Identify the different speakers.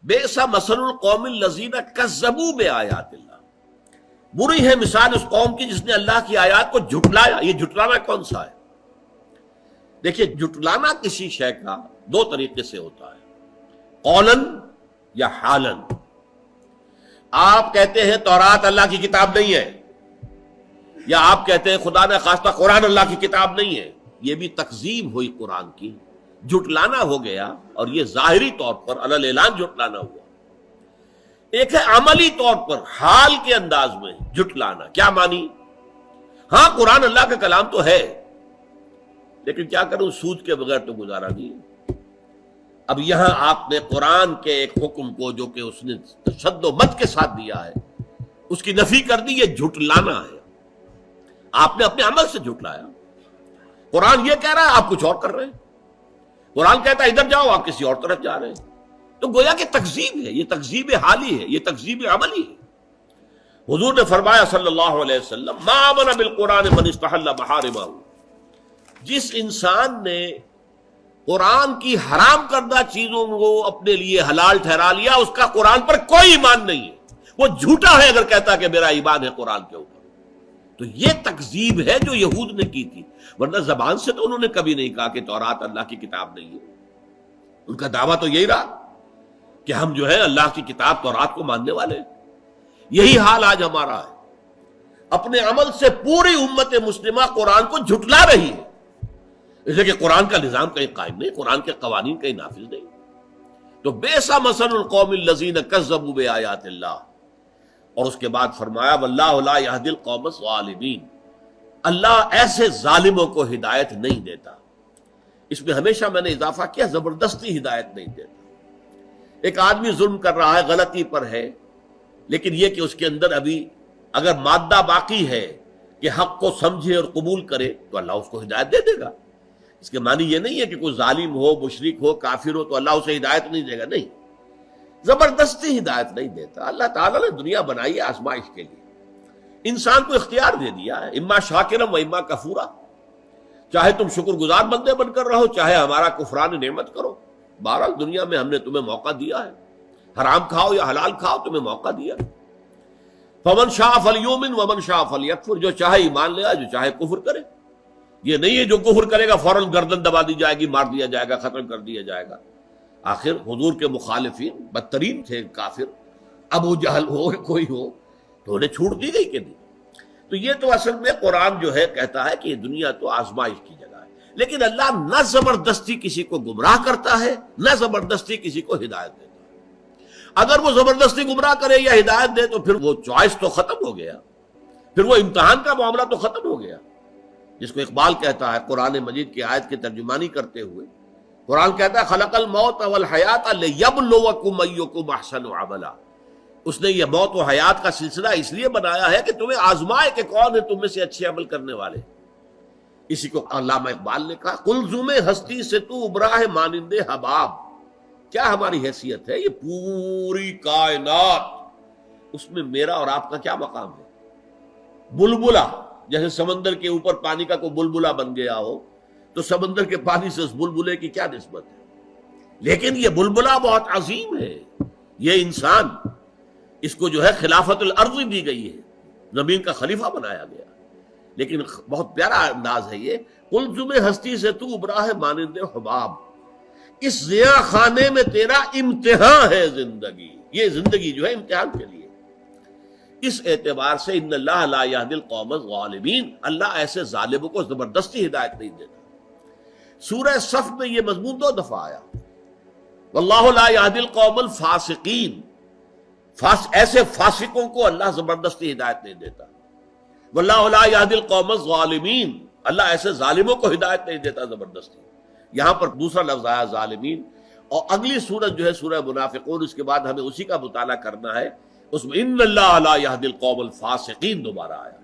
Speaker 1: بئس مثل القوم الذین کذبوا بآیات اللہ، بری ہے مثال اس قوم کی جس نے اللہ کی آیات کو جھٹلایا۔ یہ جھٹلانا کون سا ہے؟ دیکھیے، جھٹلانا کسی شے کا دو طریقے سے ہوتا ہے، قولاً یا حالاً۔ آپ کہتے ہیں تورات اللہ کی کتاب نہیں ہے، یا آپ کہتے ہیں خدا نے خواستہ قرآن اللہ کی کتاب نہیں ہے، یہ بھی تکذیب ہوئی قرآن کی، جھٹلانا ہو گیا، اور یہ ظاہری طور پر علی اعلان جھٹلانا ہوا۔ ایک ہے عملی طور پر حال کے انداز میں جھٹلانا۔ کیا مانی؟ ہاں قرآن اللہ کا کلام تو ہے، لیکن کیا کروں، سود کے بغیر تو گزارا نہیں۔ اب یہاں آپ نے قرآن کے ایک حکم کو جو کہ اس نے تشدد و مد کے ساتھ دیا ہے، اس کی نفی کر دی۔ یہ جھٹلانا ہے، آپ نے اپنے عمل سے جھٹلایا۔ قرآن یہ کہہ رہا ہے، آپ کچھ اور کر رہے ہیں۔ قرآن کہتا ہے ادھر جاؤ، آپ کسی اور طرف جا رہے ہیں۔ تو گویا کہ تکذیب ہے، یہ تکذیب حالی ہے، یہ تکذیب عملی ہے۔ حضور نے فرمایا صلی اللہ علیہ وسلم، ما آمن بالقرآن من استحل محارمہ، جس انسان نے قرآن کی حرام کردہ چیزوں کو اپنے لیے حلال ٹھہرا لیا، اس کا قرآن پر کوئی ایمان نہیں ہے۔ وہ جھوٹا ہے اگر کہتا کہ میرا ایمان ہے قرآن کے اوپر۔ تو یہ تکذیب ہے جو یہود نے کی تھی، ورنہ زبان سے تو انہوں نے کبھی نہیں کہا کہ تورات اللہ کی کتاب نہیں ہے۔ ان کا دعویٰ تو یہی رہا کہ ہم جو ہے اللہ کی کتاب تورات کو ماننے والے ہیں۔ یہی حال آج ہمارا ہے، اپنے عمل سے پوری امت مسلمہ قرآن کو جھٹلا رہی ہے، اس لیے کہ قرآن کا نظام کہیں قائم نہیں، قرآن کے قوانین کہیں نافذ نہیں۔ تو بئس مثل القوم الذین کذبوا بآیات اللہ، اور اس کے بعد فرمایا واللہ لا یہدی القوم الظالمین، اللہ ایسے ظالموں کو ہدایت نہیں دیتا۔ اس میں ہمیشہ میں نے اضافہ کیا، زبردستی ہدایت نہیں دیتا۔ ایک آدمی ظلم کر رہا ہے، غلطی پر ہے، لیکن یہ کہ اس کے اندر ابھی اگر مادہ باقی ہے کہ حق کو سمجھے اور قبول کرے تو اللہ اس کو ہدایت دے دے گا۔ اس کے معنی یہ نہیں ہے کہ کوئی ظالم ہو، مشرک ہو، کافر ہو تو اللہ اسے ہدایت نہیں دے گا، نہیں، زبردستی ہدایت نہیں دیتا۔ اللہ تعالیٰ نے دنیا بنائی ہے آزمائش کے لیے، انسان کو اختیار دے دیا ہے، اما شاکرم و اما کفورا، چاہے تم شکر گزار بندے بن کر رہو، چاہے ہمارا کفران نعمت کرو۔ بہرحال دنیا میں ہم نے تمہیں موقع دیا ہے، حرام کھاؤ یا حلال کھاؤ، تمہیں موقع دیا۔ فمن شاء فلیؤمن ومن شاء فلیکفر، جو چاہے ایمان لے آئے، جو چاہے کفر کرے۔ یہ نہیں ہے جو کفر کرے گا فوراً گردن دبا دی جائے گی، مار دیا جائے گا، ختم کر دیا جائے گا۔ آخر حضور کے مخالفین بدترین تھے کافر، ابو جہل ہو کوئی ہو، تو انہیں چھوٹ دی گئی کہ نہیں۔ تو یہ تو اصل میں قرآن جو ہے کہتا ہے کہ یہ دنیا تو آزمائش کی جگہ ہے، لیکن اللہ نہ زبردستی کسی کو گمراہ کرتا ہے، نہ زبردستی کسی کو ہدایت دیتا ہے۔ اگر وہ زبردستی گمراہ کرے یا ہدایت دے تو پھر وہ چوائس تو ختم ہو گیا، پھر وہ امتحان کا معاملہ تو ختم ہو گیا، جس کو اقبال کہتا ہے قرآن مجید کی آیت کی ترجمانی کرتے ہوئے۔ قرآن کہتا ہے خلق الموت والحیات لیبلوکم ایکم احسن عملا، اس نے یہ موت و حیات کا سلسلہ اس لیے بنایا ہے کہ تمہیں آزمائے کہ کون ہے تم میں سے اچھے عمل کرنے والے۔ اسی کو علامہ اقبال نے کہا قلزم ہستی سے تو ابراہ مانند حباب، کیا ہماری حیثیت ہے، یہ پوری کائنات، اس میں میرا اور آپ کا کیا مقام ہے؟ بلبلہ، جیسے سمندر کے اوپر پانی کا کوئی بلبلہ بن گیا ہو تو سمندر کے پانی سے اس بلبلے کی کیا نسبت ہے؟ لیکن یہ بلبلہ بہت عظیم ہے، یہ انسان، اس کو جو ہے خلافت الارض دی گئی ہے، زمین کا خلیفہ بنایا گیا۔ لیکن بہت پیارا انداز ہے یہ، قلزم ہستی سے تو ابراہ مانند حباب، اس ضیاء خانے میں تیرا امتحان ہے زندگی، یہ زندگی جو ہے امتحان کے لیے۔ اس اعتبار سے ان اللہ لا یہدی القوم الظالمین، اللہ ایسے ظالموں کو زبردستی ہدایت نہیں دیتا۔ سورہ صف میں یہ مضمون 2 دفعہ آیا، واللہ لا یہدی القوم الفاسقین، ایسے فاسقوں کو اللہ زبردستی ہدایت نہیں دیتا۔ واللہ لا یہدی القوم الظالمین، اللہ ایسے ظالموں کو ہدایت نہیں دیتا زبردستی۔ یہاں پر دوسرا لفظ آیا ظالمین، اور اگلی سورت جو ہے سورہ منافقون، اس کے بعد ہمیں اسی کا مطالعہ کرنا ہے، اس میں ان اللہ لا یہدی القوم الفاسقین دوبارہ آیا۔